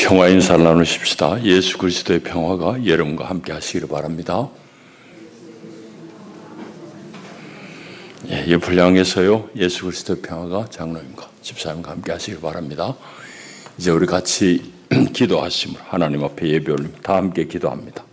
평화 인사를 나누십시다. 예수 그리스도의 평화가 여러분과 함께 하시기를 바랍니다. 옆을 향해서요, 예수 그리스도의 평화가 장로님과 집사님과 함께 하시기를 바랍니다. 이제 우리 같이 기도하심으로 하나님 앞에 예배 올립니다. 다 함께 기도합니다.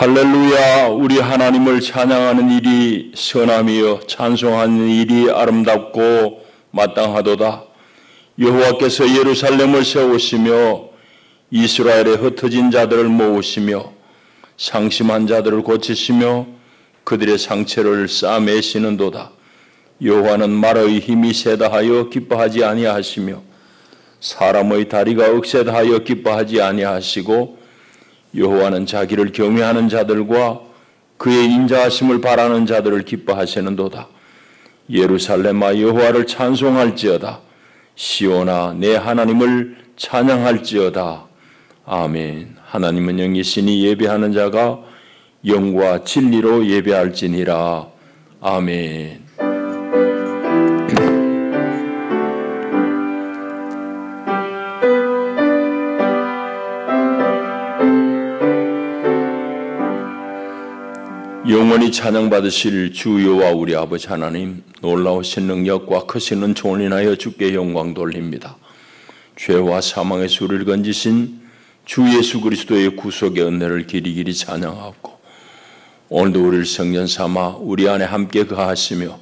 할렐루야. 우리 하나님을 찬양하는 일이 선함이요 찬송하는 일이 아름답고 마땅하도다. 여호와께서 예루살렘을 세우시며 이스라엘의 흩어진 자들을 모으시며 상심한 자들을 고치시며 그들의 상처를 싸매시는도다. 여호와는 말의 힘이 세다 하여 기뻐하지 아니하시며 사람의 다리가 억세다 하여 기뻐하지 아니하시고 여호와는 자기를 경외하는 자들과 그의 인자하심을 바라는 자들을 기뻐하시는도다. 예루살렘아 여호와를 찬송할지어다. 시온아 내 하나님을 찬양할지어다. 아멘. 하나님은 영이시니 예배하는 자가 영과 진리로 예배할지니라. 아멘. 영원히 찬양받으실 주 여호와 우리 아버지 하나님, 놀라우신 능력과 크신 은총을 인하여 주께 영광 돌립니다. 죄와 사망의 수를 건지신 주 예수 그리스도의 구속의 은혜를 길이길이 찬양하고, 오늘도 우리를 성전 삼아 우리 안에 함께 거하시며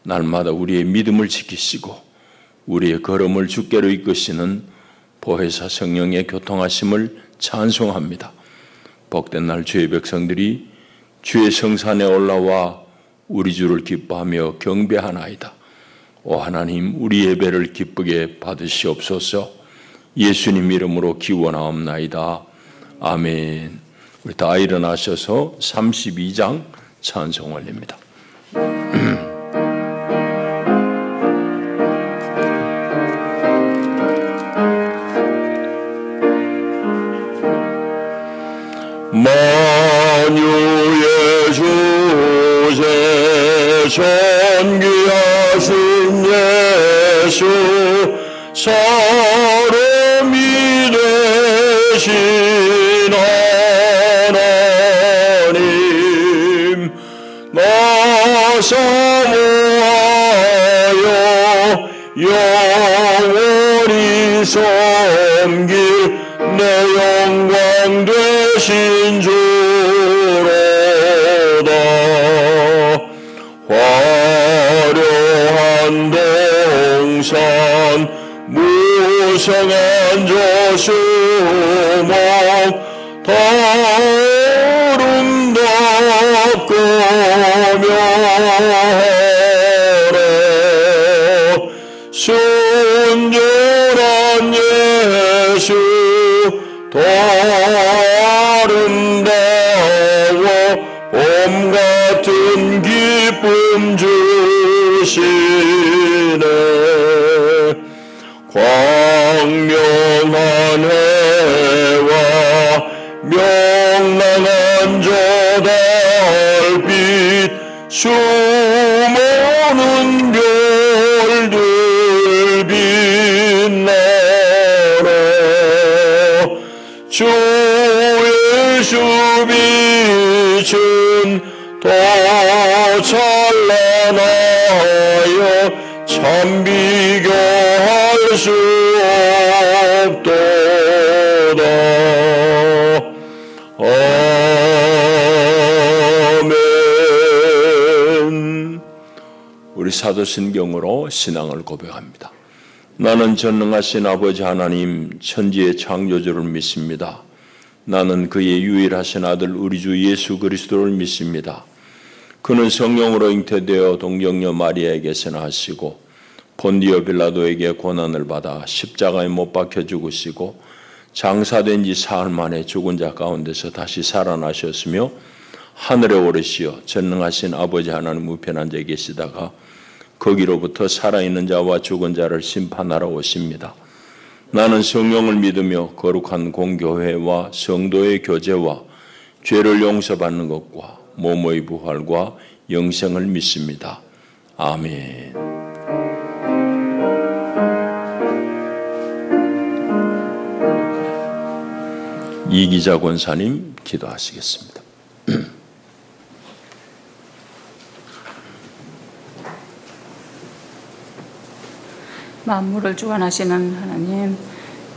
날마다 우리의 믿음을 지키시고 우리의 걸음을 주께로 이끄시는 보혜사 성령의 교통하심을 찬송합니다. 복된 날 주의 백성들이 주의 성산에 올라와 우리 주를 기뻐하며 경배하나이다. 오 하나님, 우리 예배를 기쁘게 받으시옵소서. 예수님 이름으로 기원하옵나이다. 아멘. 우리 다 일어나셔서 32장 찬송 올립니다. 만유의 주제 존귀하신 예수 사람이 되신 하나님 나 사모하여 영원히 섬길 내 영광 되신 주로다. 화려한 동산 무성한 저수목 다 아름답고 묘하라. 순전한 예수 더 아름다워 봄 같은 기쁨 주시네. 광명한 해와 명랑한 저 달빛 수많은 별들 빛나라. 주 예수 빛은 더 찬란하여 참 비교할 수 없도다. 아멘. 우리 사도신경으로 신앙을 고백합니다. 나는 전능하신 아버지 하나님 천지의 창조주를 믿습니다. 나는 그의 유일하신 아들 우리 주 예수 그리스도를 믿습니다. 그는 성령으로 잉태되어 동정녀 마리아에게서 나시고 본디오 빌라도에게 고난을 받아 십자가에 못 박혀 죽으시고 장사된 지 사흘 만에 죽은 자 가운데서 다시 살아나셨으며 하늘에 오르시어 전능하신 아버지 하나님 우편에 앉아 계시다가 거기로부터 살아있는 자와 죽은 자를 심판하러 오십니다. 나는 성령을 믿으며 거룩한 공교회와 성도의 교제와 죄를 용서받는 것과 몸의 부활과 영생을 믿습니다. 아멘. 이기자 권사님 기도하시겠습니다. 만물을 주관하시는 하나님,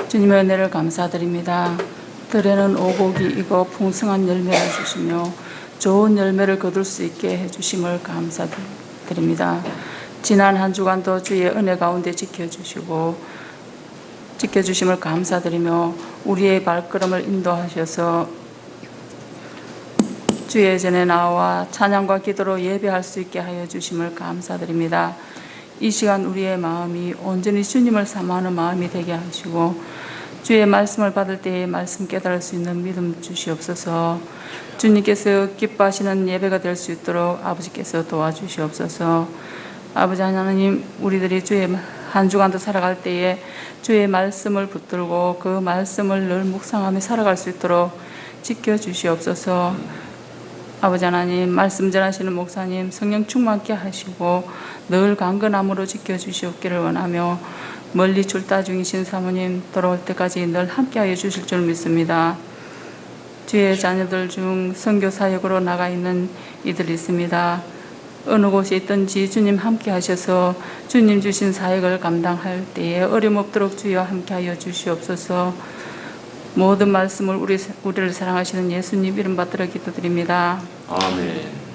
주님의 은혜를 감사드립니다. 들에는 오곡이 익어 풍성한 열매를 주시며 좋은 열매를 거둘 수 있게 해주심을 감사드립니다. 지난 한 주간도 주의 은혜 가운데 지켜주심을 감사드리며 우리의 발걸음을 인도하셔서 주의 전에 나와 찬양과 기도로 예배할 수 있게 하여 주심을 감사드립니다. 이 시간 우리의 마음이 온전히 주님을 사모하는 마음이 되게 하시고 주의 말씀을 받을 때에 말씀 깨달을 수 있는 믿음 주시옵소서. 주님께서 기뻐하시는 예배가 될 수 있도록 아버지께서 도와주시옵소서. 아버지 하나님, 우리들이 주의 한 주간도 살아갈 때에 주의 말씀을 붙들고 그 말씀을 늘 묵상하며 살아갈 수 있도록 지켜주시옵소서. 아버지 하나님, 말씀 전하시는 목사님 성령 충만케 하시고 늘 강건함으로 지켜주시옵기를 원하며 멀리 출타 중이신 사모님 돌아올 때까지 늘 함께하여 주실 줄 믿습니다. 주의 자녀들 중 선교 사역으로 나가 있는 이들이 있습니다. 어느 곳에 있든지 주님 함께 하셔서 주님 주신 사역을 감당할 때에 어려움 없도록 주여 함께하여 주시옵소서. 모든 말씀을 우리를 사랑하시는 예수님 이름 받들어 기도드립니다. 아멘.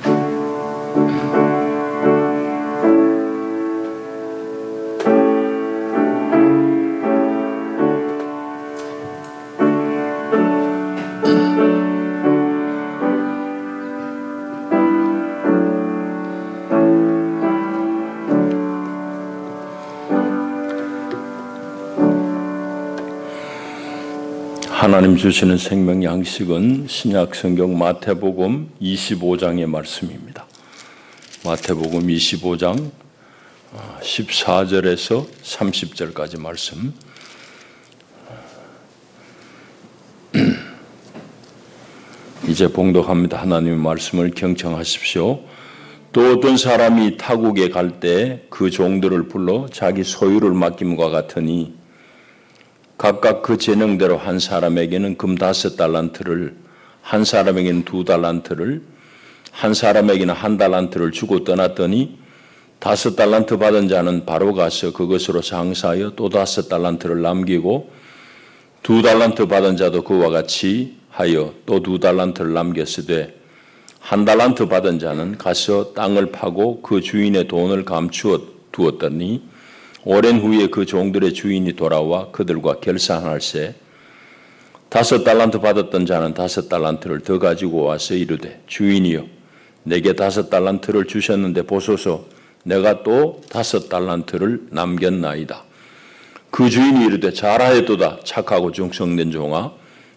하나님 주시는 생명 양식은 신약 성경 마태복음 25장의 말씀입니다. 마태복음 25장 14절에서 30절까지 말씀. 이제 봉독합니다. 하나님의 말씀을 경청하십시오. 또 어떤 사람이 타국에 갈 때 그 종들을 불러 자기 소유를 맡김과 같으니 각각 그 재능대로 한 사람에게는 금 5달란트를, 한 사람에게는 2달란트를, 한 사람에게는 1달란트를 주고 떠났더니 5달란트 받은 자는 바로 가서 그것으로 장사하여 또 5달란트를 남기고 2달란트 받은 자도 그와 같이 하여 또 2달란트를 남겼으되 1달란트 받은 자는 가서 땅을 파고 그 주인의 돈을 감추어 두었더니 오랜 후에 그 종들의 주인이 돌아와 그들과 결산할세 5달란트 받았던 자는 5달란트를 더 가지고 와서 이르되 주인이여 내게 5달란트를 주셨는데 보소서 내가 또 5달란트를 남겼나이다. 그 주인이 이르되 잘하였도다 착하고 충성된 종아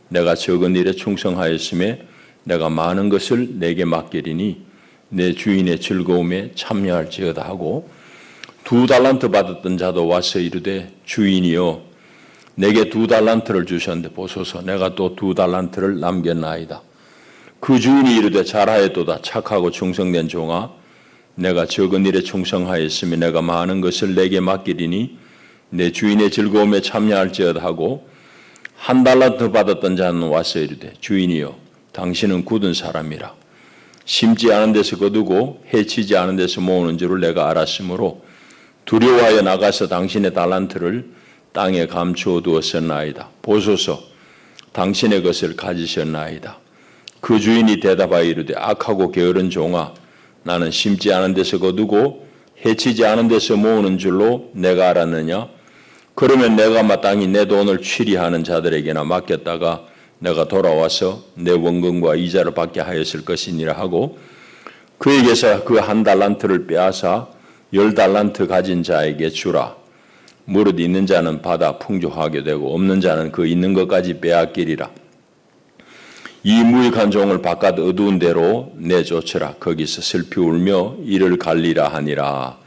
내가 적은 일에 충성하였음에 내가 많은 것을 내게 맡기리니 내 주인의 즐거움에 참여할지어다 하고 2달란트 받았던 자도 와서 이르되 주인이여 내게 2달란트를 주셨는데 보소서 내가 또 2달란트를 남겼나이다. 그 주인이 이르되 잘하였도다 착하고 충성된 종아 내가 적은 일에 충성하였으니 내가 많은 것을 내게 맡기리니 내 주인의 즐거움에 참여할지어다 하고 1달란트 받았던 자는 와서 이르되 주인이여 당신은 굳은 사람이라 심지 않은 데서 거두고 해치지 않은 데서 모으는 줄을 내가 알았으므로 두려워하여 나가서 당신의 달란트를 땅에 감추어 두었었나이다. 보소서 당신의 것을 가지셨나이다. 그 주인이 대답하여 이르되 악하고 게으른 종아 나는 심지 않은 데서 거두고 해치지 않은 데서 모으는 줄로 내가 알았느냐. 그러면 내가 마땅히 내 돈을 취리하는 자들에게나 맡겼다가 내가 돌아와서 내 원금과 이자를 받게 하였을 것이니라 하고 그에게서 그 1달란트를 빼앗아 10달란트 가진 자에게 주라. 무릇 있는 자는 받아 풍족하게 되고 없는 자는 그 있는 것까지 빼앗기리라. 이 무익한 종을 바깥 어두운 데로 내쫓으라. 거기서 슬피 울며 이를 갈리라 하니라.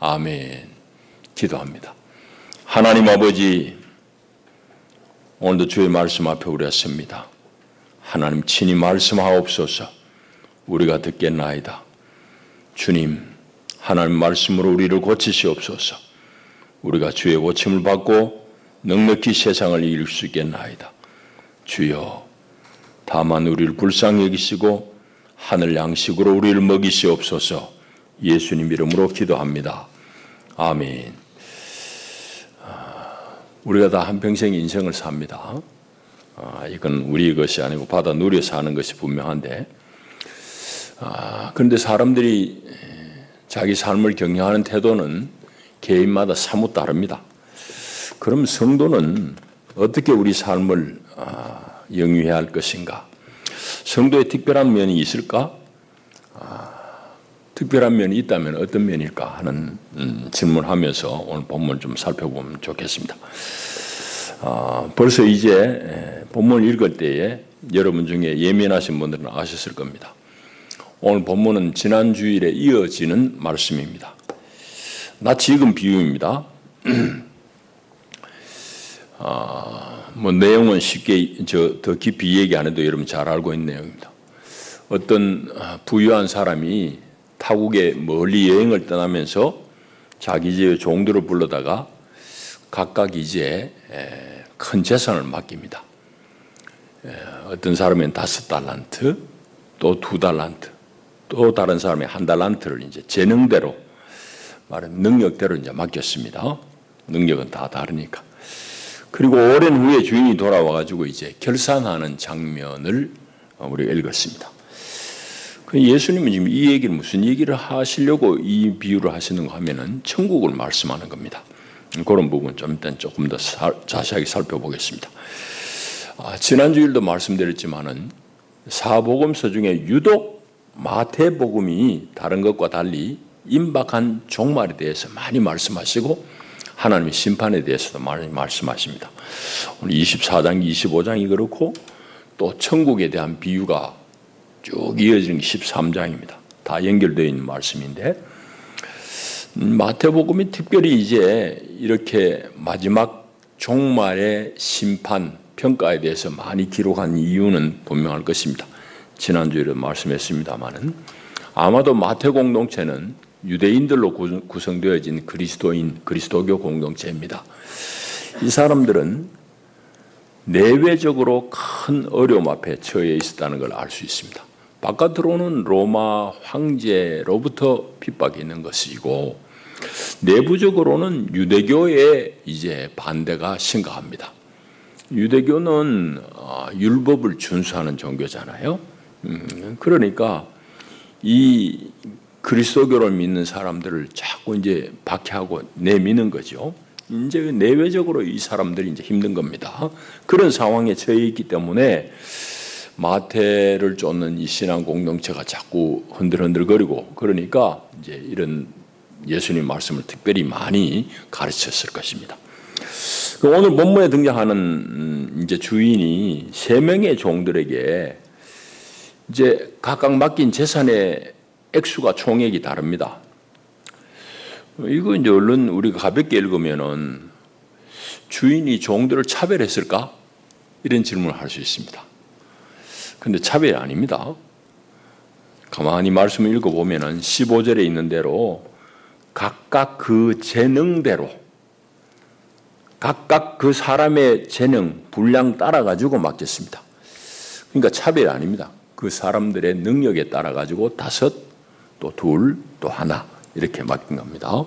아멘. 기도합니다. 하나님 아버지, 오늘도 주의 말씀 앞에 우리가 섭니다. 하나님 친히 말씀하옵소서. 우리가 듣겠나이다. 주님, 하나님 말씀으로 우리를 고치시옵소서. 우리가 주의 고침을 받고 넉넉히 세상을 이길 수 있겠나이다. 주여, 다만 우리를 불쌍히 여기시고 하늘 양식으로 우리를 먹이시옵소서. 예수님 이름으로 기도합니다. 아멘. 우리가 다 한평생 인생을 삽니다. 이건 우리 것이 아니고 받아 누려 사는 것이 분명한데, 그런데 사람들이 자기 삶을 경영하는 태도는 개인마다 사뭇 다릅니다. 그럼 성도는 어떻게 우리 삶을 영위해야 할 것인가? 성도의 특별한 면이 있을까? 특별한 면이 있다면 어떤 면일까 하는 질문하면서 오늘 본문을 좀 살펴보면 좋겠습니다. 벌써 이제 본문을 읽을 때에 여러분 중에 예민하신 분들은 아셨을 겁니다. 오늘 본문은 지난 주일에 이어지는 말씀입니다. 낯이 익은 비유입니다. 뭐 내용은 쉽게 더 깊이 얘기 안 해도 여러분 잘 알고 있는 내용입니다. 어떤 부유한 사람이 타국에 멀리 여행을 떠나면서 자기 집에 종들을 불러다가 각각 이제 큰 재산을 맡깁니다. 어떤 사람은 5달란트, 또 2달란트, 또 다른 사람이 1달란트를 이제 재능대로 말은 능력대로 이제 맡겼습니다. 능력은 다 다르니까. 그리고 오랜 후에 주인이 돌아와가지고 이제 결산하는 장면을 우리가 읽었습니다. 예수님은 지금 이 얘기를 무슨 얘기를 하시려고 이 비유를 하시는가 하면은 천국을 말씀하는 겁니다. 그런 부분 좀 일단 조금 더 자세하게 살펴보겠습니다. 지난주일도 말씀드렸지만은 사복음서 중에 유독 마태복음이 다른 것과 달리 임박한 종말에 대해서 많이 말씀하시고 하나님의 심판에 대해서도 많이 말씀하십니다. 오늘 24장, 25장이 그렇고 또 천국에 대한 비유가 쭉 이어지는 게 13장입니다. 다 연결되어 있는 말씀인데 마태복음이 특별히 이제 이렇게 마지막 종말의 심판, 평가에 대해서 많이 기록한 이유는 분명할 것입니다. 지난주에도 말씀했습니다마는 아마도 마태 공동체는 유대인들로 구성되어진 그리스도교 공동체입니다. 이 사람들은 내외적으로 큰 어려움 앞에 처해 있었다는 걸 알 수 있습니다. 바깥으로는 로마 황제로부터 핍박이 있는 것이고 내부적으로는 유대교의 이제 반대가 심각합니다. 유대교는 율법을 준수하는 종교잖아요. 그러니까 이 그리스도교를 믿는 사람들을 자꾸 이제 박해하고 내미는 거죠. 이제 내외적으로 이 사람들이 이제 힘든 겁니다. 그런 상황에 처해 있기 때문에 마태를 쫓는 이 신앙 공동체가 자꾸 흔들흔들거리고 그러니까 이제 이런 예수님 말씀을 특별히 많이 가르쳤을 것입니다. 오늘 본문에 등장하는 이제 주인이 3명의 종들에게 이제 각각 맡긴 재산의 액수가 총액이 다릅니다. 이거 이제 얼른 우리가 가볍게 읽으면은 주인이 종들을 차별했을까? 이런 질문을 할 수 있습니다. 근데 차별이 아닙니다. 가만히 말씀을 읽어보면은 15절에 있는 대로 각각 그 재능대로 각각 그 사람의 재능, 분량 따라 가지고 맡겼습니다. 그러니까 차별이 아닙니다. 그 사람들의 능력에 따라 가지고 5, 또 2, 또 1 이렇게 맡긴 겁니다.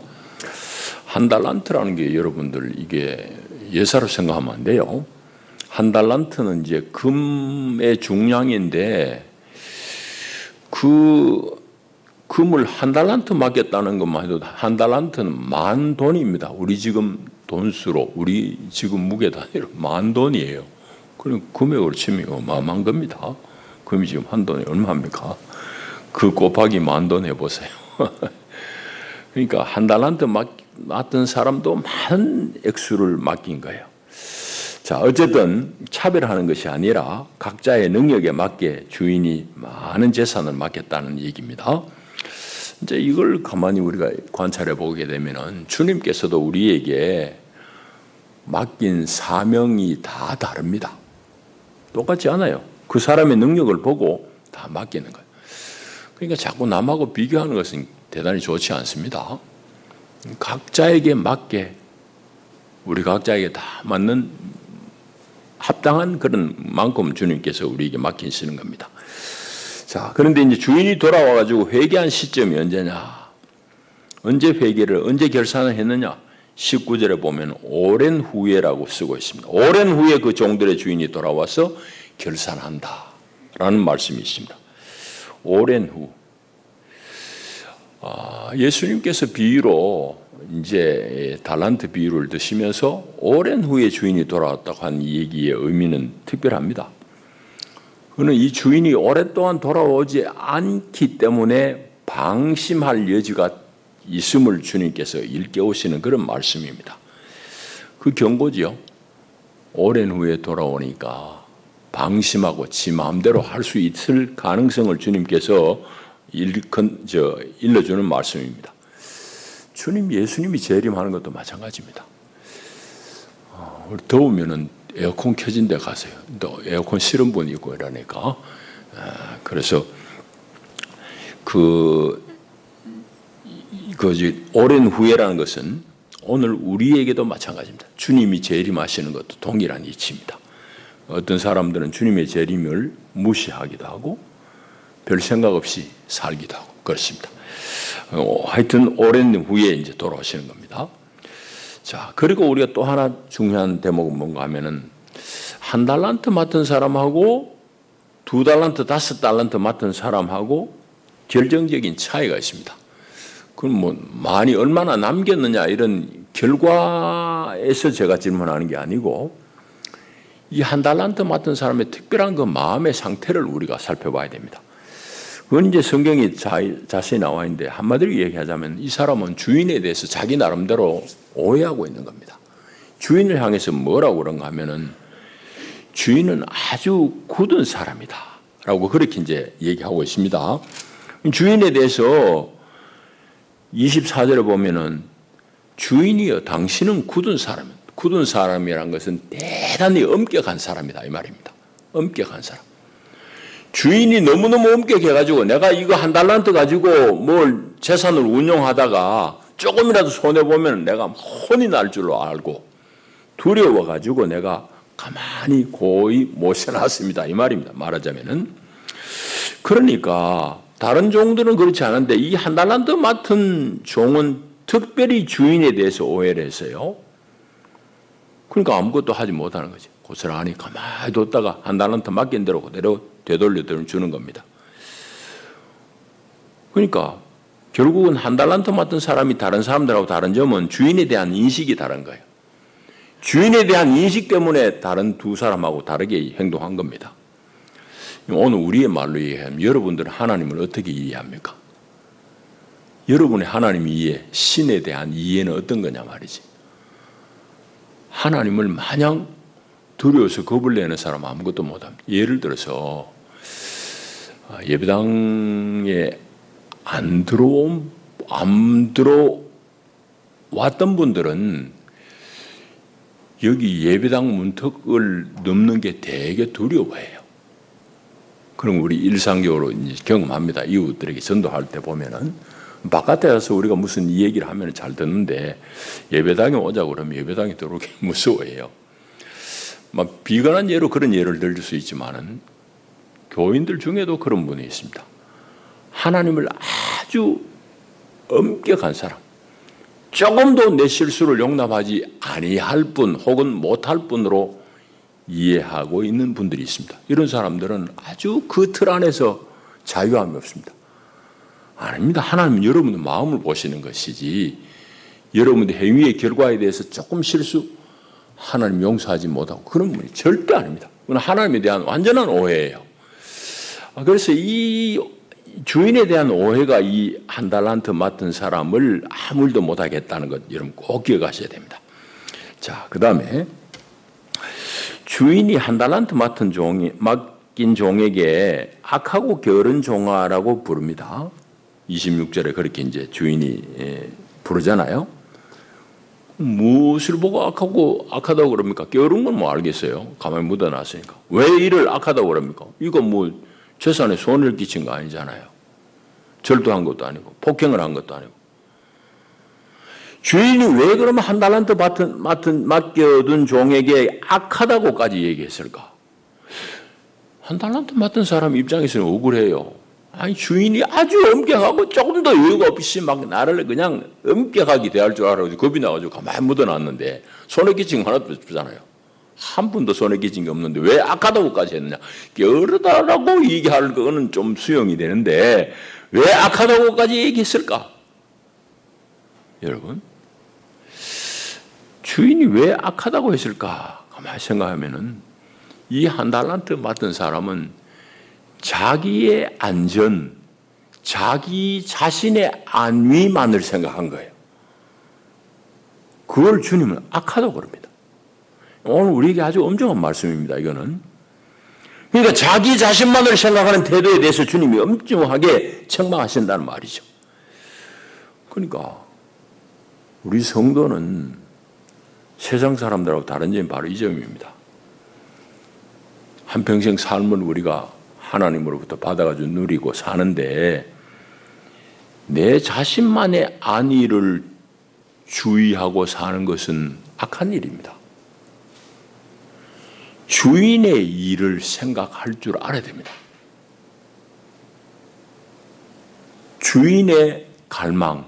1달란트라는 게 여러분들 이게 예사로 생각하면 안 돼요. 1달란트는 이제 금의 중량인데 그 금을 1달란트 맡겼다는 것만 해도 1달란트는 10,000돈입니다. 우리 지금 돈수로 우리 지금 무게 단위로 10,000돈이에요. 그럼 금액으로 치면 어마어마한 겁니다. 금이 지금 한 돈이 얼마입니까? 그 곱하기 10,000돈 해보세요. 그러니까 1달란트 맡은 사람도 많은 액수를 맡긴 거예요. 자, 어쨌든 차별하는 것이 아니라 각자의 능력에 맞게 주인이 많은 재산을 맡겼다는 얘기입니다. 이제 이걸 가만히 우리가 관찰해 보게 되면은 주님께서도 우리에게 맡긴 사명이 다 다릅니다. 똑같지 않아요. 그 사람의 능력을 보고 다 맡기는 거예요. 그러니까 자꾸 남하고 비교하는 것은 대단히 좋지 않습니다. 각자에게 맞게 우리 각자에게 다 맞는 합당한 그런 만큼 주님께서 우리에게 맡기시는 겁니다. 자, 그런데 이제 주인이 돌아와가지고 회개한 시점이 언제냐? 언제 회개를, 언제 결산을 했느냐? 19절에 보면 오랜 후에라고 쓰고 있습니다. 오랜 후에 그 종들의 주인이 돌아와서 결산한다 라는 말씀이 있습니다. 오랜 후. 예수님께서 비유로 이제 달란트 비유를 드시면서 오랜 후에 주인이 돌아왔다고 한 이 얘기의 의미는 특별합니다. 그는 이 주인이 오랫동안 돌아오지 않기 때문에 방심할 여지가 있음을 주님께서 일깨우시는 그런 말씀입니다. 그 경고지요. 오랜 후에 돌아오니까 방심하고 지 마음대로 할 수 있을 가능성을 주님께서 일러주는 말씀입니다. 예수님이 재림하는 것도 마찬가지입니다. 더우면은 에어컨 켜진 데 가세요. 또 에어컨 싫은 분이 있고 이러니까. 그래서 오랜 후에라는 것은 오늘 우리에게도 마찬가지입니다. 주님이 재림하시는 것도 동일한 이치입니다. 어떤 사람들은 주님의 재림을 무시하기도 하고 별 생각 없이 살기도 하고 그렇습니다. 하여튼 오랜 후에 이제 돌아오시는 겁니다. 자, 그리고 우리가 또 하나 중요한 대목은 뭔가 하면은 1달란트 맡은 사람하고 2달란트, 5달란트 맡은 사람하고 결정적인 차이가 있습니다. 그럼 뭐 많이 얼마나 남겼느냐 이런 결과에서 제가 질문하는 게 아니고 이 1달란트 맡은 사람의 특별한 그 마음의 상태를 우리가 살펴봐야 됩니다. 그건 이제 성경이 자세히 나와 있는데 한마디로 얘기하자면 이 사람은 주인에 대해서 자기 나름대로 오해하고 있는 겁니다. 주인을 향해서 뭐라고 그런가 하면은 주인은 아주 굳은 사람이다 라고 그렇게 이제 얘기하고 있습니다. 주인에 대해서 24절에 보면은 주인이여 당신은 굳은 사람이다. 굳은 사람이라는 것은 대단히 엄격한 사람이다 이 말입니다. 엄격한 사람. 주인이 너무너무 엄격해가지고 내가 이거 1달란트 가지고 뭘 재산을 운용하다가 조금이라도 손해보면 내가 혼이 날 줄로 알고 두려워가지고 내가 가만히 고이 모셔놨습니다 이 말입니다. 말하자면은 그러니까 다른 종들은 그렇지 않은데 이 1달란트 맡은 종은 특별히 주인에 대해서 오해를 했어요. 그러니까 아무것도 하지 못하는 거지. 고스란히 가만히 뒀다가 1달란트 맡긴 대로 그대로 되돌려 주는 겁니다. 그러니까 결국은 1달란트 맡은 사람이 다른 사람들하고 다른 점은 주인에 대한 인식이 다른 거예요. 주인에 대한 인식 때문에 다른 두 사람하고 다르게 행동한 겁니다. 오늘 우리의 말로 얘기하면 여러분들은 하나님을 어떻게 이해합니까? 여러분의 하나님 이해, 신에 대한 이해는 어떤 거냐 말이지. 하나님을 마냥 두려워서 겁을 내는 사람은 아무것도 못합니다. 예를 들어서 예배당에 안 들어왔던 분들은 여기 예배당 문턱을 넘는 게 되게 두려워해요. 그럼 우리 일상적으로 이제 경험합니다. 이웃들에게 전도할 때 보면은 바깥에 가서 우리가 무슨 이 얘기를 하면 잘 듣는데 예배당에 오자고 그러면 예배당에 들어오기 무서워해요. 막 비관한 예로 그런 예를 들 수 있지만은 교인들 중에도 그런 분이 있습니다. 하나님을 아주 엄격한 사람, 조금도 내 실수를 용납하지 아니할 분 혹은 못할 분으로 이해하고 있는 분들이 있습니다. 이런 사람들은 아주 그 틀 안에서 자유함이 없습니다. 아닙니다. 하나님은 여러분의 마음을 보시는 것이지 여러분의 행위의 결과에 대해서 조금 실수 하나님 용서하지 못하고 그런 분이 절대 아닙니다. 그건 하나님에 대한 완전한 오해예요. 그래서 이 주인에 대한 오해가 이 한 달란트 맡은 사람을 아무 일도 못하겠다는 것 여러분 꼭 기억하셔야 됩니다. 자, 그 다음에 주인이 한 달란트 맡긴 종에게 악하고 게으른 종아라고 부릅니다. 26절에 그렇게 이제 주인이 부르잖아요. 무엇을 보고 악하다고 그럽니까? 게으른 건 뭐 알겠어요. 가만히 묻어놨으니까. 왜 이를 악하다고 그럽니까? 이거 뭐 재산에 손해를 끼친 거 아니잖아요. 절도한 것도 아니고 폭행을 한 것도 아니고. 주인이 왜 그러면 한 달란트 맡겨둔 종에게 악하다고까지 얘기했을까? 한 달란트 맡은 사람 입장에서는 억울해요. 아니 주인이 아주 엄격하고 조금 더 여유가 없이 막 나를 그냥 엄격하게 대할 줄 알아가지고 겁이 나가지고 가만히 묻어놨는데 손에 끼친 거 하나도 없잖아요. 한 분도 손에 끼친 게 없는데 왜 악하다고까지 했느냐? 게으르다라고 얘기할 거는 좀 수용이 되는데 왜 악하다고까지 얘기했을까? 여러분 주인이 왜 악하다고 했을까? 가만히 생각하면은 이 한 달란트 맡은 사람은 자기의 안전, 자기 자신의 안위만을 생각한 거예요. 그걸 주님은 악하다고 그럽니다. 오늘 우리에게 아주 엄중한 말씀입니다. 이거는. 그러니까 자기 자신만을 생각하는 태도에 대해서 주님이 엄중하게 책망하신다는 말이죠. 그러니까 우리 성도는 세상 사람들하고 다른 점이 바로 이 점입니다. 한평생 삶을 우리가 하나님으로부터 받아가지고 누리고 사는데 내 자신만의 안위를 주의하고 사는 것은 악한 일입니다. 주인의 일을 생각할 줄 알아야 됩니다. 주인의 갈망,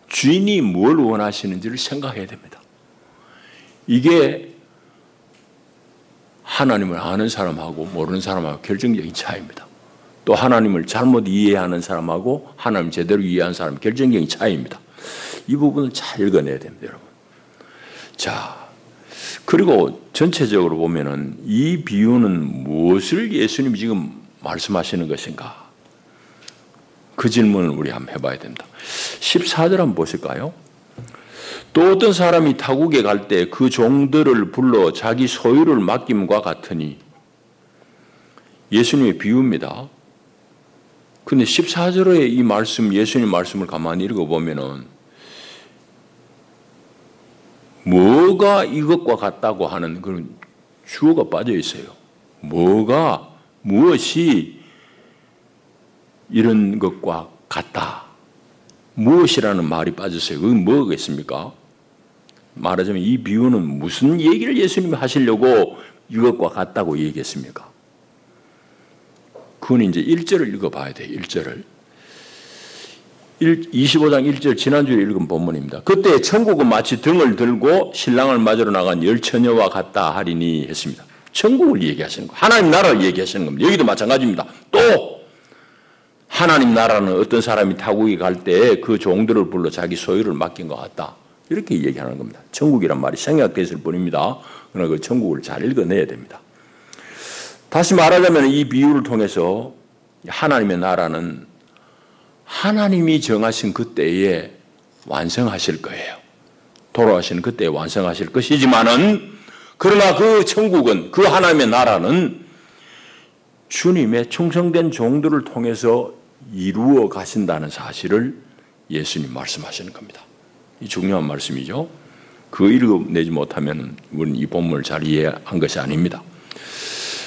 주인이 뭘 원하시는지를 생각해야 됩니다. 이게 하나님을 아는 사람하고 모르는 사람하고 결정적인 차이입니다. 또 하나님을 잘못 이해하는 사람하고 하나님 제대로 이해하는 사람의 결정적인 차이입니다. 이 부분을 잘 읽어내야 됩니다, 여러분. 자, 그리고 전체적으로 보면은 이 비유는 무엇을 예수님이 지금 말씀하시는 것인가? 그 질문을 우리 한번 해봐야 됩니다. 14절 한번 보실까요? 또 어떤 사람이 타국에 갈 때 그 종들을 불러 자기 소유를 맡김과 같으니 예수님의 비유입니다. 근데 14절의 이 말씀, 예수님 말씀을 가만히 읽어보면은 뭐가 이것과 같다고 하는 그런 주어가 빠져 있어요. 무엇이 이런 것과 같다. 무엇이라는 말이 빠졌어요. 그건 뭐겠습니까? 말하자면 이 비유는 무슨 얘기를 예수님이 하시려고 이것과 같다고 얘기했습니까? 그건 이제 1절을 읽어봐야 돼요. 1절을. 25장 1절 지난주에 읽은 본문입니다. 그때 천국은 마치 등을 들고 신랑을 맞으러 나간 열 처녀와 같다 하리니 했습니다. 천국을 얘기하시는 거예요. 하나님 나라를 얘기하시는 겁니다. 여기도 마찬가지입니다. 또 하나님 나라는 어떤 사람이 타국에 갈 때 그 종들을 불러 자기 소유를 맡긴 것 같다. 이렇게 얘기하는 겁니다. 천국이란 말이 생략됐을 뿐입니다. 그러나 그 천국을 잘 읽어내야 됩니다. 다시 말하자면 이 비유를 통해서 하나님의 나라는 하나님이 정하신 그때에 완성하실 거예요. 돌아가시는 그때에 완성하실 것이지만은 그러나 그 천국은, 그 하나님의 나라는 주님의 충성된 종들을 통해서 이루어 가신다는 사실을 예수님 말씀하시는 겁니다. 이 중요한 말씀이죠. 그거 읽어내지 못하면 우리는 이 본문을 잘 이해한 것이 아닙니다.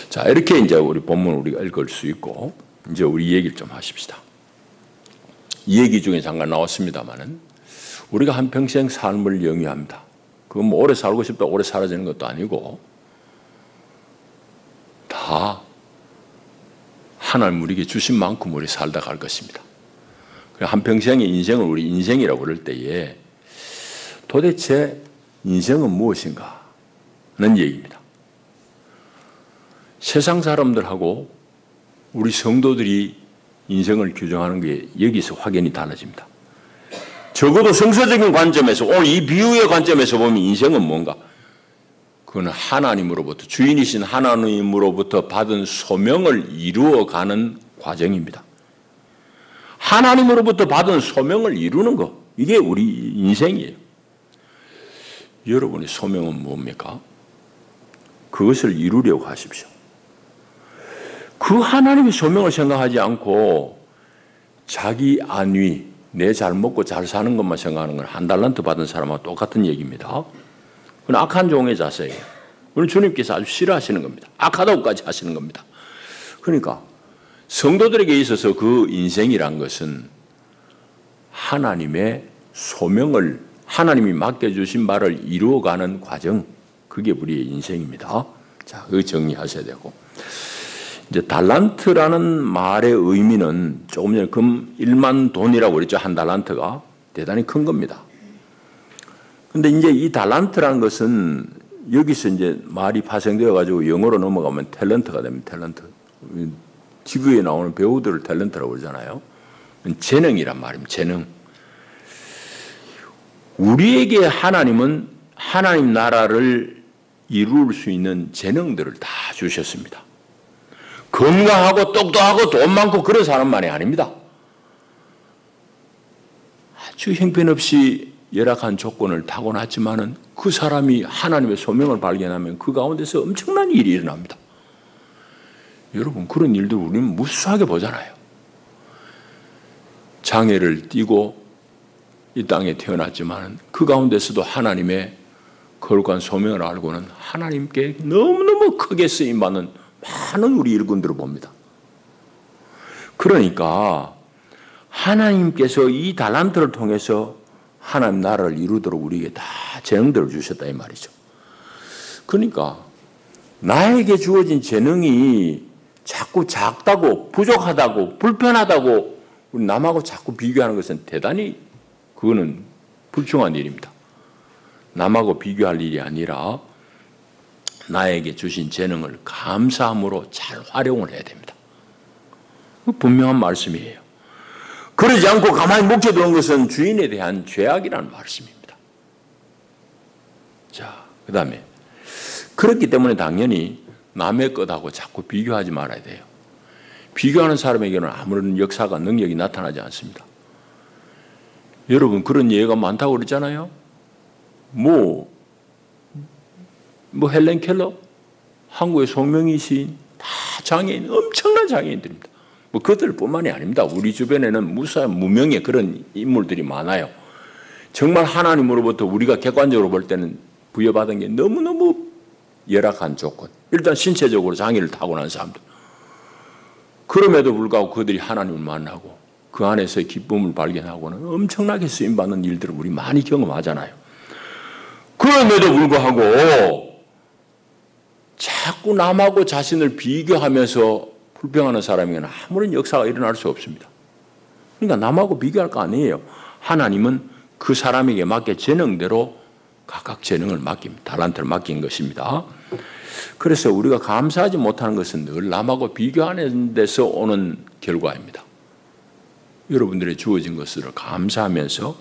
자, 이렇게 이제 우리 본문을 우리가 읽을 수 있고, 이제 우리 얘기를 좀 하십시다. 이 얘기 중에 잠깐 나왔습니다만은, 우리가 한평생 삶을 영위합니다. 그건 뭐 오래 살고 싶다, 오래 살아지는 것도 아니고, 다 하나님 우리에게 주신 만큼 우리 살다 갈 것입니다. 한평생의 인생을 우리 인생이라고 그럴 때에 도대체 인생은 무엇인가 하는 얘기입니다. 세상 사람들하고 우리 성도들이 인생을 규정하는 게 여기서 확연히 달라집니다. 적어도 성서적인 관점에서, 오늘 이 비유의 관점에서 보면 인생은 뭔가? 그건 하나님으로부터, 주인이신 하나님으로부터 받은 소명을 이루어가는 과정입니다. 하나님으로부터 받은 소명을 이루는 것, 이게 우리 인생이에요. 여러분의 소명은 뭡니까? 그것을 이루려고 하십시오. 그 하나님의 소명을 생각하지 않고 자기 안위, 내 잘 먹고 잘 사는 것만 생각하는 건 한 달란트 받은 사람하고 똑같은 얘기입니다. 그건 악한 종의 자세예요. 그건 주님께서 아주 싫어하시는 겁니다. 악하다고까지 하시는 겁니다. 그러니까 성도들에게 있어서 그 인생이란 것은 하나님의 소명을, 하나님이 맡겨주신 바를 이루어가는 과정, 그게 우리의 인생입니다. 자, 그거 정리하셔야 되고. 이제 달란트라는 말의 의미는 조금 전에 금 1만 돈이라고 그랬죠. 한 달란트가 대단히 큰 겁니다. 근데 이제 이 달란트라는 것은 여기서 이제 말이 파생되어 가지고 영어로 넘어가면 탤런트가 됩니다. 탤런트. TV에 나오는 배우들을 탤런트라고 그러잖아요. 재능이란 말입니다. 재능. 우리에게 하나님은 하나님 나라를 이룰 수 있는 재능들을 다 주셨습니다. 건강하고 똑똑하고 돈 많고 그런 사람만이 아닙니다. 아주 형편없이 열악한 조건을 타고났지만은 그 사람이 하나님의 소명을 발견하면 그 가운데서 엄청난 일이 일어납니다. 여러분, 그런 일들 우리는 무수하게 보잖아요. 장애를 띠고 이 땅에 태어났지만 그 가운데서도 하나님의 거룩한 소명을 알고는 하나님께 너무너무 크게 쓰임받는 많은 우리 일꾼들을 봅니다. 그러니까 하나님께서 이 달란트를 통해서 하나님 나라를 이루도록 우리에게 다 재능들을 주셨다 이 말이죠. 그러니까 나에게 주어진 재능이 자꾸 작다고 부족하다고 불편하다고 우리 남하고 자꾸 비교하는 것은 대단히 그거는 불충한 일입니다. 남하고 비교할 일이 아니라 나에게 주신 재능을 감사함으로 잘 활용을 해야 됩니다. 분명한 말씀이에요. 그러지 않고 가만히 묵혀두는 것은 주인에 대한 죄악이라는 말씀입니다. 자, 그 다음에 그렇기 때문에 당연히 남의 것하고 자꾸 비교하지 말아야 돼요. 비교하는 사람에게는 아무런 역사가 능력이 나타나지 않습니다. 여러분, 그런 예가 많다고 그러잖아요. 뭐 헬렌 켈러, 한국의 송명희 시인, 다 장애인, 엄청난 장애인들입니다. 뭐 그들뿐만이 아닙니다. 우리 주변에는 무명의 그런 인물들이 많아요. 정말 하나님으로부터 우리가 객관적으로 볼 때는 부여받은 게 너무너무 열악한 조건. 일단 신체적으로 장애를 타고난 사람들. 그럼에도 불구하고 그들이 하나님을 만나고 그 안에서의 기쁨을 발견하고는 엄청나게 쓰임받는 일들을 우리 많이 경험하잖아요. 그럼에도 불구하고 자꾸 남하고 자신을 비교하면서 불평하는 사람에게는 아무런 역사가 일어날 수 없습니다. 그러니까 남하고 비교할 거 아니에요. 하나님은 그 사람에게 맞게 재능대로 각각 재능을 맡깁니다. 달란트를 맡긴 것입니다. 그래서 우리가 감사하지 못하는 것은 늘 남하고 비교하는 데서 오는 결과입니다. 여러분들의 주어진 것을 감사하면서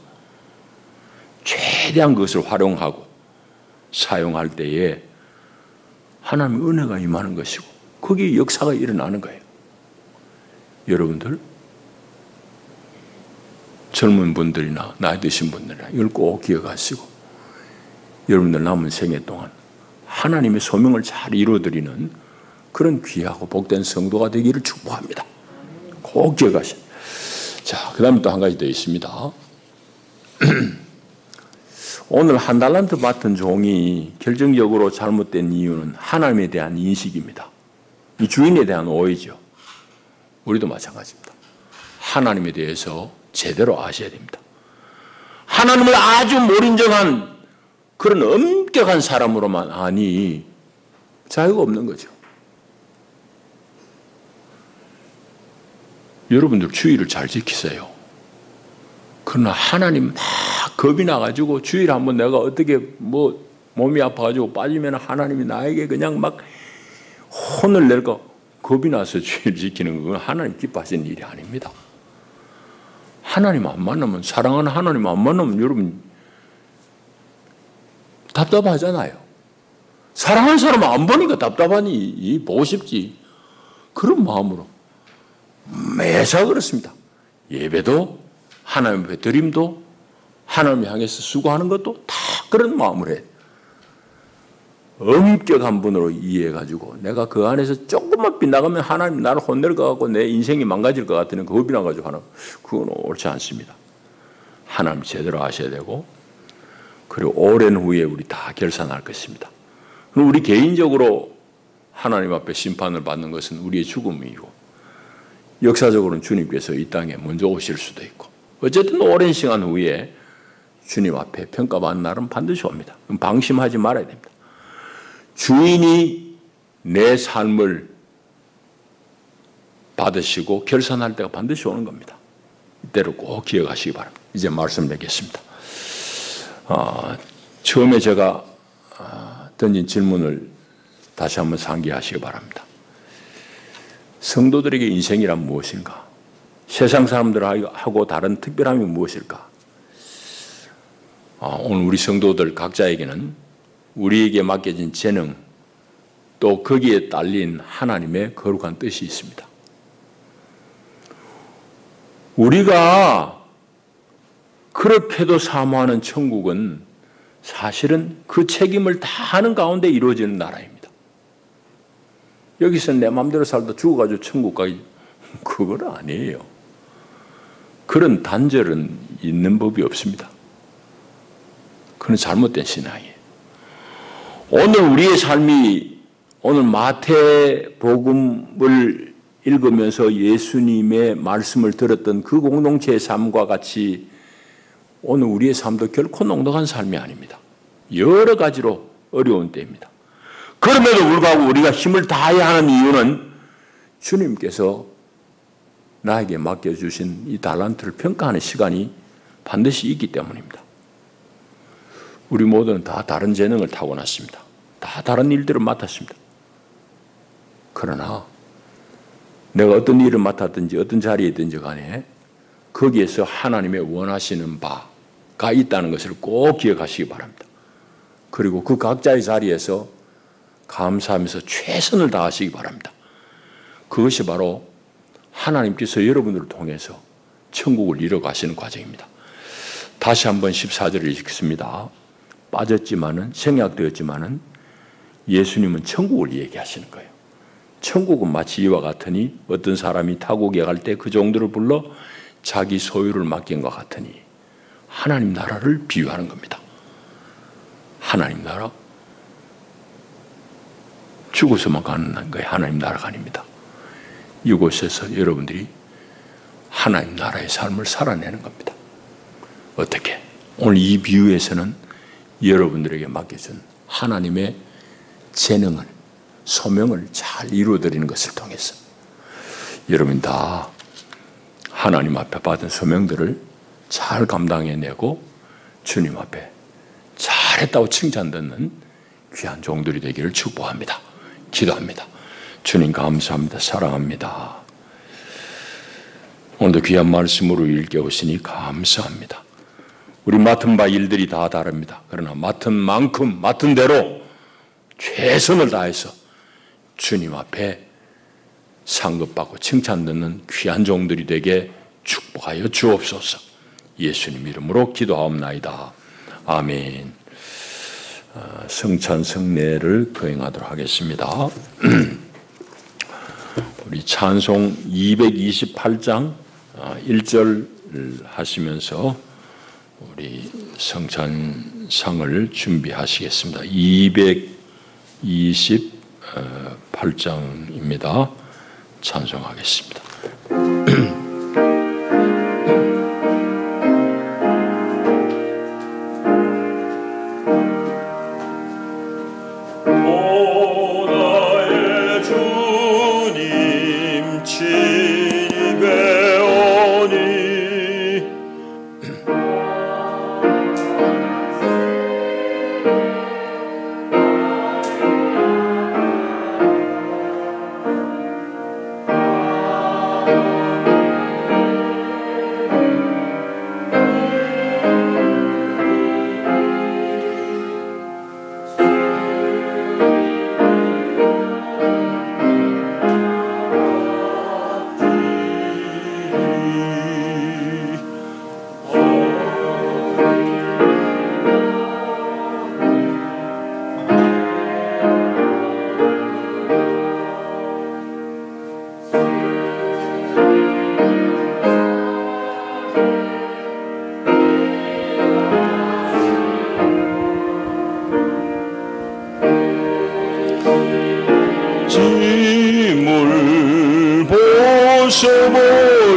최대한 그것을 활용하고 사용할 때에 하나님의 은혜가 임하는 것이고 거기에 역사가 일어나는 거예요. 여러분들, 젊은 분들이나 나이 드신 분들이나 이걸 꼭 기억하시고 여러분들 남은 생애 동안 하나님의 소명을 잘 이루어드리는 그런 귀하고 복된 성도가 되기를 축복합니다. 꼭 기억하시죠. 자, 그 다음에 또 한 가지 더 있습니다. 오늘 한 달란트 맡은 종이 결정적으로 잘못된 이유는 하나님에 대한 인식입니다. 이 주인에 대한 오해죠. 우리도 마찬가지입니다. 하나님에 대해서 제대로 아셔야 됩니다. 하나님을 아주 몰인정한 그런 엄격한 사람으로만 아니 자유가 없는 거죠. 여러분들 주의를 잘 지키세요. 그러나 하나님 막 겁이 나가지고 주일 한번 내가 어떻게 몸이 아파가지고 빠지면 하나님이 나에게 그냥 막 혼을 낼까 겁이 나서 주일 지키는 건 하나님 기뻐하시는 일이 아닙니다. 하나님 안 만나면, 사랑하는 하나님 안 만나면 여러분 답답하잖아요. 사랑하는 사람 안 보니까 답답하니 보고 싶지. 그런 마음으로 매사 그렇습니다. 예배도 하나님 앞에 드림도 하나님 향해서 수고하는 것도 다 그런 마음으로 해요. 엄격한 분으로 이해해가지고 내가 그 안에서 조금만 빗나가면 하나님 나를 혼낼 것 같고 내 인생이 망가질 것 같으면 그거 빗나가지고 하는 그건 옳지 않습니다. 하나님 제대로 아셔야 되고 그리고 오랜 후에 우리 다 결산할 것입니다. 그럼 우리 개인적으로 하나님 앞에 심판을 받는 것은 우리의 죽음이고 역사적으로는 주님께서 이 땅에 먼저 오실 수도 있고 어쨌든 오랜 시간 후에 주님 앞에 평가받는 날은 반드시 옵니다. 방심하지 말아야 됩니다. 주인이 내 삶을 받으시고 결산할 때가 반드시 오는 겁니다. 이때를 꼭 기억하시기 바랍니다. 이제 말씀 맺겠습니다. 처음에 제가 던진 질문을 다시 한번 상기하시기 바랍니다. 성도들에게 인생이란 무엇인가? 세상 사람들하고 다른 특별함이 무엇일까? 오늘 우리 성도들 각자에게는 우리에게 맡겨진 재능 또 거기에 딸린 하나님의 거룩한 뜻이 있습니다. 우리가 그렇게도 사모하는 천국은 사실은 그 책임을 다 하는 가운데 이루어지는 나라입니다. 여기서 내 마음대로 살다 죽어가지고 천국 가기 그건 아니에요. 그런 단절은 있는 법이 없습니다. 그건 잘못된 신앙이에요. 오늘 우리의 삶이 오늘 마태복음을 읽으면서 예수님의 말씀을 들었던 그 공동체의 삶과 같이 오늘 우리의 삶도 결코 넉넉한 삶이 아닙니다. 여러 가지로 어려운 때입니다. 그럼에도 불구하고 우리가 힘을 다해야 하는 이유는 주님께서 나에게 맡겨주신 이 달란트를 평가하는 시간이 반드시 있기 때문입니다. 우리 모두는 다 다른 재능을 타고났습니다. 다 다른 일들을 맡았습니다. 그러나 내가 어떤 일을 맡았든지 어떤 자리에 있든지 간에 거기에서 하나님의 원하시는 바가 있다는 것을 꼭 기억하시기 바랍니다. 그리고 그 각자의 자리에서 감사하면서 최선을 다하시기 바랍니다. 그것이 바로 하나님께서 여러분들을 통해서 천국을 이뤄가시는 과정입니다. 다시 한번 14절을 읽습니다. 빠졌지만은 생략되었지만은 예수님은 천국을 얘기하시는 거예요. 천국은 마치 이와 같으니 어떤 사람이 타국에 갈 때 그 종들을 불러 자기 소유를 맡긴 것 같으니 하나님 나라를 비유하는 겁니다. 하나님 나라 죽어서만 가는 거예요. 하나님 나라가 아닙니다. 이곳에서 여러분들이 하나님 나라의 삶을 살아내는 겁니다. 어떻게? 오늘 이 비유에서는 여러분들에게 맡겨준 하나님의 재능을, 소명을 잘 이루어드리는 것을 통해서 여러분 다 하나님 앞에 받은 소명들을 잘 감당해내고 주님 앞에 잘했다고 칭찬 듣는 귀한 종들이 되기를 축복합니다. 기도합니다. 주님 감사합니다. 사랑합니다. 오늘도 귀한 말씀으로 일깨우시니 감사합니다. 우리 맡은 바 일들이 다 다릅니다. 그러나 맡은 만큼 맡은 대로 최선을 다해서 주님 앞에 상급받고 칭찬 듣는 귀한 종들이 되게 축복하여 주옵소서. 예수님 이름으로 기도하옵나이다. 아멘. 성찬 성례를 거행하도록 하겠습니다. 우리 찬송 228장 1절 하시면서 우리 성찬상을 준비하시겠습니다. 228장입니다. 찬송하겠습니다.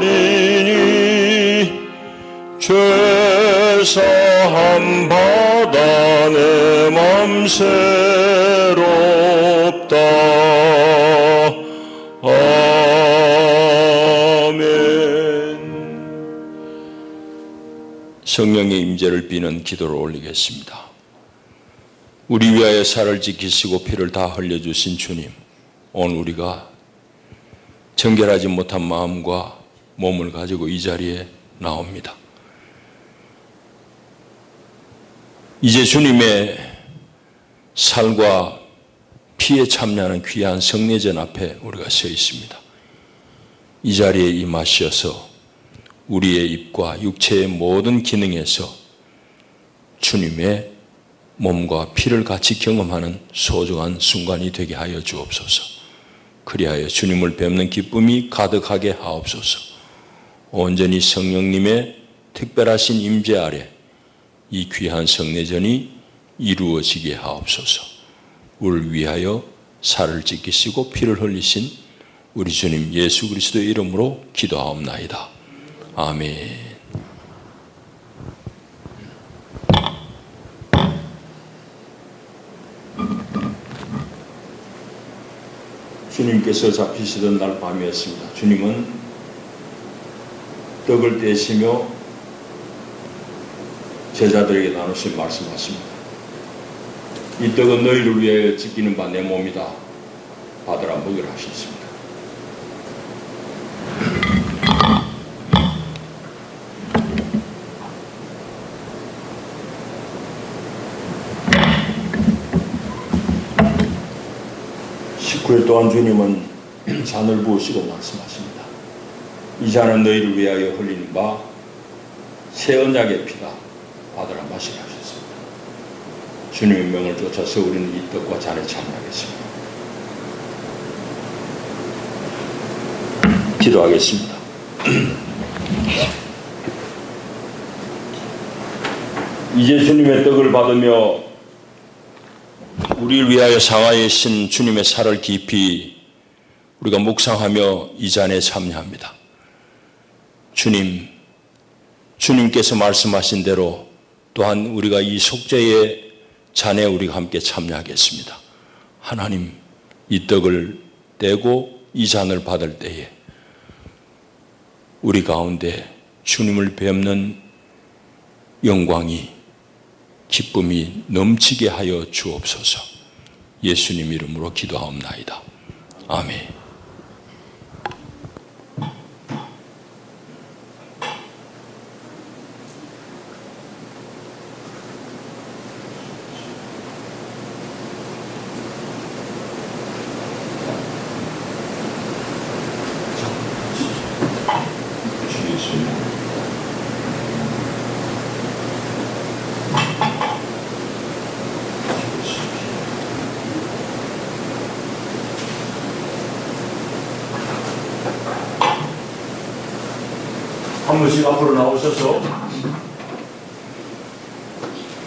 없어버리니 죄사함 받아 내 맘 새롭다. 아멘. 성령의 임재를 비는 기도를 올리겠습니다. 우리 위하여 살을 지키시고 피를 다 흘려주신 주님, 오늘 우리가 정결하지 못한 마음과 몸을 가지고 이 자리에 나옵니다. 이제 주님의 살과 피에 참여하는 귀한 성례전 앞에 우리가 서 있습니다. 이 자리에 임하셔서 우리의 입과 육체의 모든 기능에서 주님의 몸과 피를 같이 경험하는 소중한 순간이 되게 하여 주옵소서. 그리하여 주님을 뵙는 기쁨이 가득하게 하옵소서. 온전히 성령님의 특별하신 임재 아래 이 귀한 성례전이 이루어지게 하옵소서. 우리를 위하여 살을 지키시고 피를 흘리신 우리 주님 예수 그리스도의 이름으로 기도하옵나이다. 아멘. 주님께서 잡히시던 날 밤이었습니다. 주님은 떡을 떼시며 제자들에게 나누신 말씀하십니다. 이 떡은 너희를 위하여 지키는 바 내 몸이다. 받으라 먹으라 하셨습니다. 식후에 또한 주님은 잔을 부으시고 말씀하십니다. 이 잔은 너희를 위하여 흘리는 바 새 언약의 피다. 받으라 마시라 하셨습니다. 주님의 명을 쫓아서 우리는 이 떡과 잔에 참여하겠습니다. 기도하겠습니다. 이제 주님의 떡을 받으며 우리를 위하여 상하이신 주님의 살을 깊이 우리가 묵상하며 이 잔에 참여합니다. 주님께서 말씀하신 대로 또한 우리가 이 속죄의 잔에 우리가 함께 참여하겠습니다. 하나님, 이 떡을 떼고 이 잔을 받을 때에 우리 가운데 주님을 뵙는 영광이, 기쁨이 넘치게 하여 주옵소서. 예수님 이름으로 기도하옵나이다. 아멘. 한 분씩 앞으로 나오셔서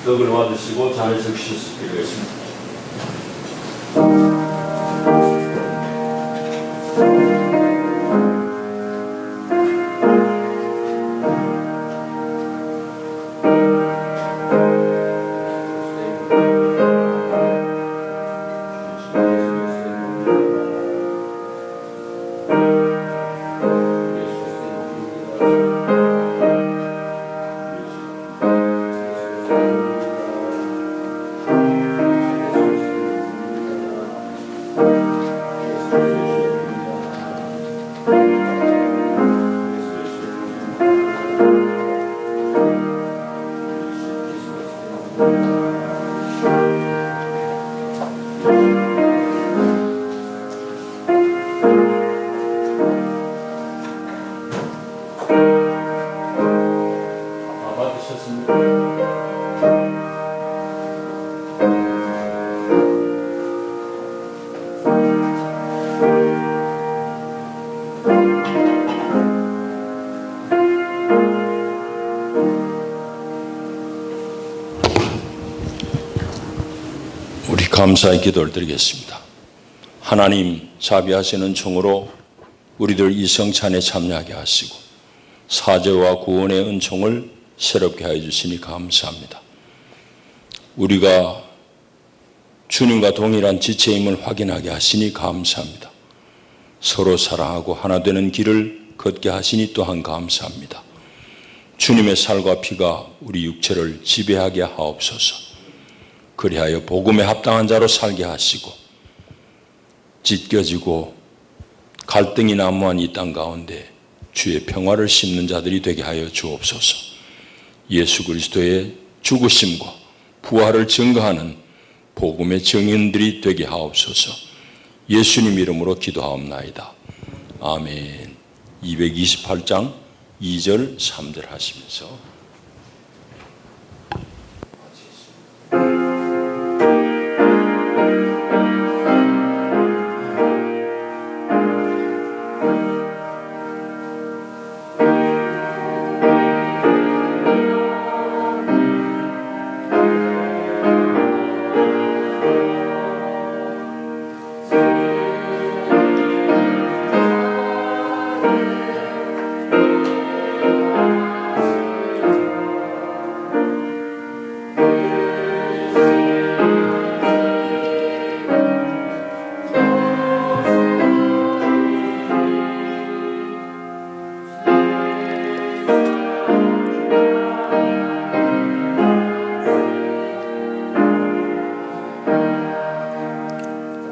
떡을 받으시고 잔을 적시실 필요가 있습니다. 감사의 기도를 드리겠습니다. 하나님, 자비하시는 종으로 우리들 이 성찬에 참여하게 하시고 사죄와 구원의 은총을 새롭게 하여 주시니 감사합니다. 우리가 주님과 동일한 지체임을 확인하게 하시니 감사합니다. 서로 사랑하고 하나 되는 길을 걷게 하시니 또한 감사합니다. 주님의 살과 피가 우리 육체를 지배하게 하옵소서. 그리하여 복음에 합당한 자로 살게 하시고 찢겨지고 갈등이 난무한 이 땅 가운데 주의 평화를 심는 자들이 되게 하여 주옵소서. 예수 그리스도의 죽으심과 부활을 증거하는 복음의 증인들이 되게 하옵소서. 예수님 이름으로 기도하옵나이다. 아멘. 228장 2절 3절 하시면서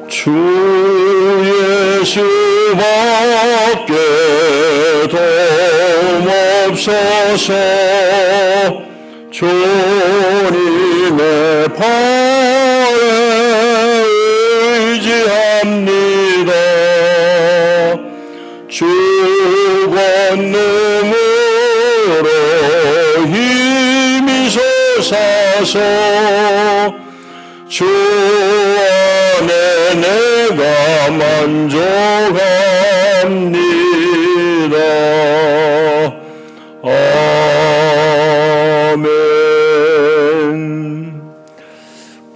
주 예수밖에 도움없소서. 주님의 팔에 의지합니다. 주 권능으로 힘이 솟아서 주 안에 내가 만족합니다. 아멘.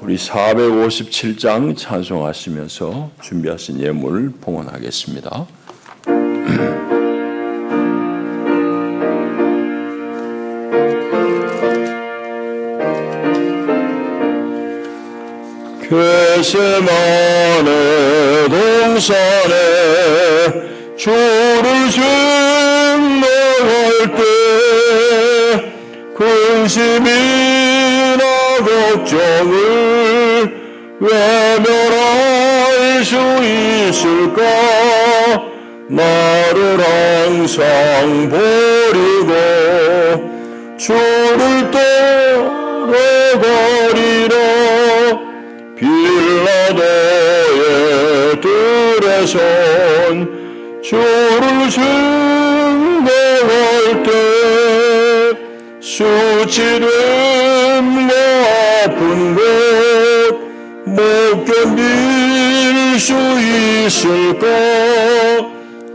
우리 457장 찬송하시면서 준비하신 예물 봉헌하겠습니다. 겟세마네 동산에 주를 생각할 때 근심이나 걱정을 외면할 수 있을까? 나를 항상 버리고 주를 따라가리라. 빌라도의 뜰에선 주를 생각할 때 수치됨과 아픈 것 못 견딜 수 있을까?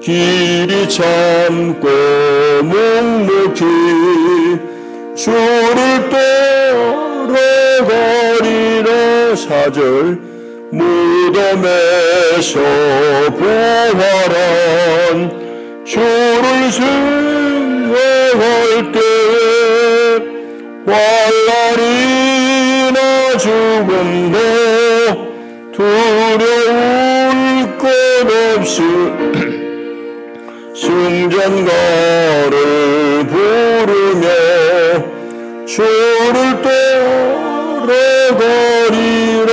길이 참고 묵묵히 주를 따라가리라. 4절 무덤에서 부활한 주를 생각할 때 환난이나 죽음도 두려울 것 없이 승전가를 부르며 주를 따라가리라.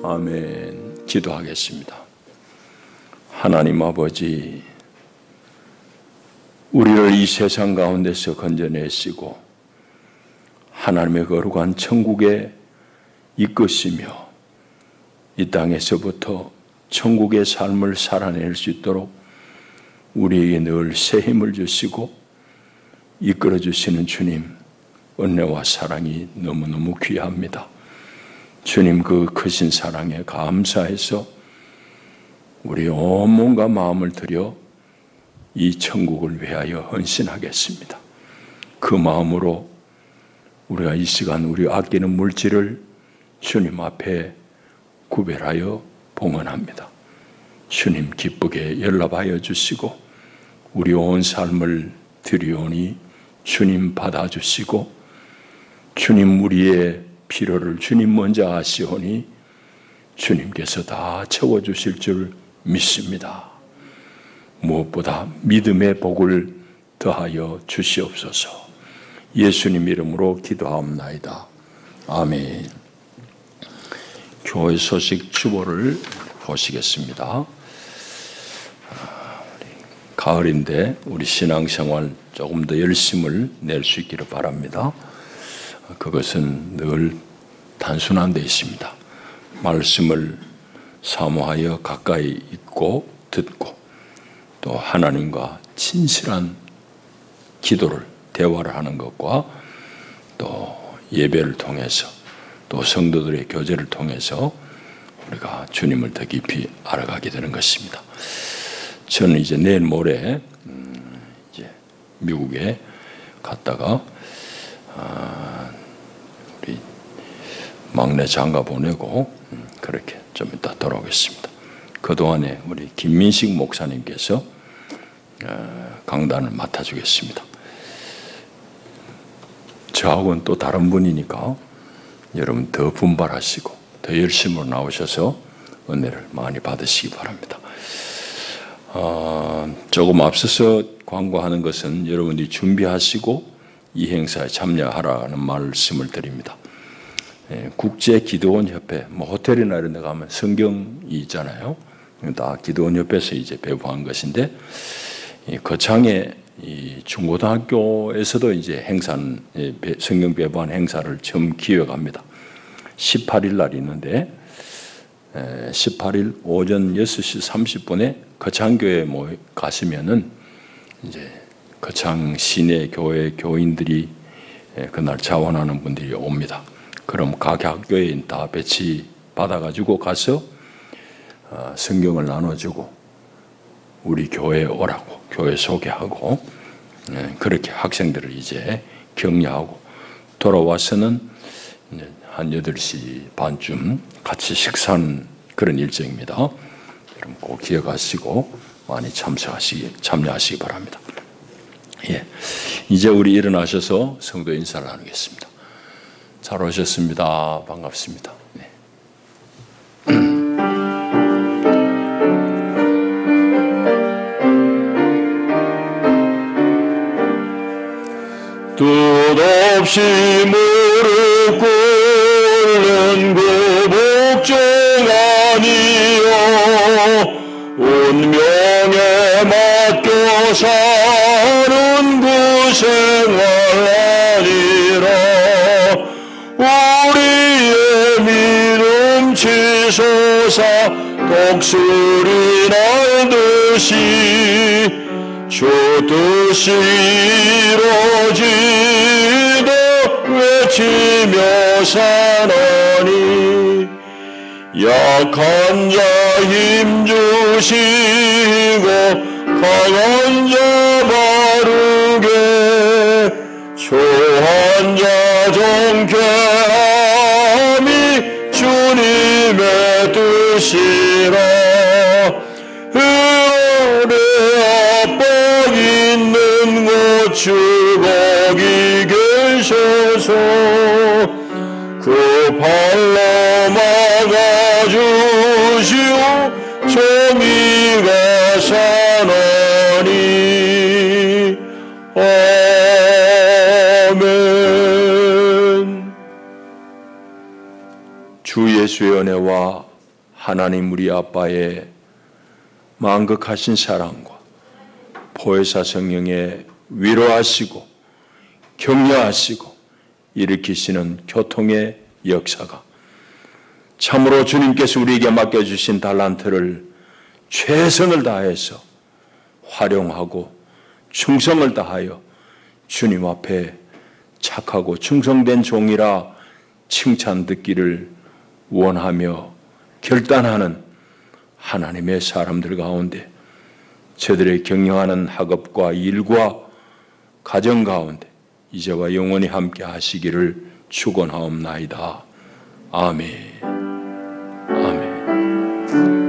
아멘. 기도하겠습니다. 하나님 아버지, 우리를 이 세상 가운데서 건져내시고 하나님의 거룩한 천국에 이끄시며 이 땅에서부터 천국의 삶을 살아낼 수 있도록 우리에게 늘 새 힘을 주시고 이끌어 주시는 주님, 은혜와 사랑이 너무너무 귀합니다. 주님 그 크신 사랑에 감사해서 우리 온몸과 마음을 들여 이 천국을 위하여 헌신하겠습니다. 그 마음으로 우리가 이 시간 우리 아끼는 물질을 주님 앞에 구별하여 봉헌합니다. 주님 기쁘게 연락하여 주시고 우리 온 삶을 드리오니 주님 받아주시고 주님 우리의 필요를 주님 먼저 아시오니 주님께서 다 채워주실 줄 믿습니다. 무엇보다 믿음의 복을 더하여 주시옵소서. 예수님 이름으로 기도하옵나이다. 아멘. 교회 소식 주보를 보시겠습니다. 가을인데 우리 신앙생활 조금 더 열심을 낼 수 있기를 바랍니다. 그것은 늘 단순한 데 있습니다. 말씀을 사모하여 가까이 있고 듣고 또 하나님과 진실한 기도를 대화를 하는 것과 또 예배를 통해서 또 성도들의 교제를 통해서 우리가 주님을 더 깊이 알아가게 되는 것입니다. 저는 이제 내일 모레 이제 미국에 갔다가 우리 막내 장가 보내고 그렇게 좀 이따 돌아오겠습니다. 그동안에 우리 김민식 목사님께서 강단을 맡아주겠습니다. 저하고는 또 다른 분이니까 여러분 더 분발하시고 더 열심으로 나오셔서 은혜를 많이 받으시기 바랍니다. 조금 앞서서 광고하는 것은 여러분들이 준비하시고 이 행사에 참여하라는 말씀을 드립니다. 국제기도원협회, 호텔이나 이런 데 가면 성경이 있잖아요. 다 기도원협회에서 이제 배부한 것인데, 거창의 이 중고등학교에서도 이제 행사는, 성경 배부한 행사를 처음 기획합니다. 18일 날 있는데, 18일 오전 6시 30분에 거창교회에 가시면은 이제 거창 시내 교회 교인들이 그날 자원하는 분들이 옵니다. 그럼 각 학교에 다 배치 받아가지고 가서 성경을 나눠주고 우리 교회에 오라고 교회 소개하고 그렇게 학생들을 이제 격려하고 돌아와서는 이제 한 8시 반쯤 같이 식사하는 그런 일정입니다. 여러분 꼭 기억하시고 많이 참여하시기 바랍니다. 예, 이제 우리 일어나셔서 성도 인사를 나누겠습니다. 잘 오셨습니다. 반갑습니다. 네. 뜻없이 무릎 꿇는 그 복종 아니요 운명에 맡겨 사는 그 생활 아니라 우리의 믿음 치솟아 독수리 날듯이 주 뜻이 이루어지다 외치며 사나니 약한 자 힘주시고 강한 자 바르게 초한 자 정케함이 주님의 뜻이라 은혜 압박 있는 곳 주 거기 계셔서 그 발로 막아주시오 정의가 사나니 아멘. 주 예수의 은혜와 하나님 우리 아빠의 만극하신 사랑과 보혜사 성령의 위로하시고 격려하시고 일으키시는 교통의 역사가 참으로 주님께서 우리에게 맡겨주신 달란트를 최선을 다해서 활용하고 충성을 다하여 주님 앞에 착하고 충성된 종이라 칭찬 듣기를 원하며 결단하는 하나님의 사람들 가운데 저들의 경영하는 학업과 일과 가정 가운데 이제와 영원히 함께 하시기를 축원하옵나이다. 아멘. 아멘.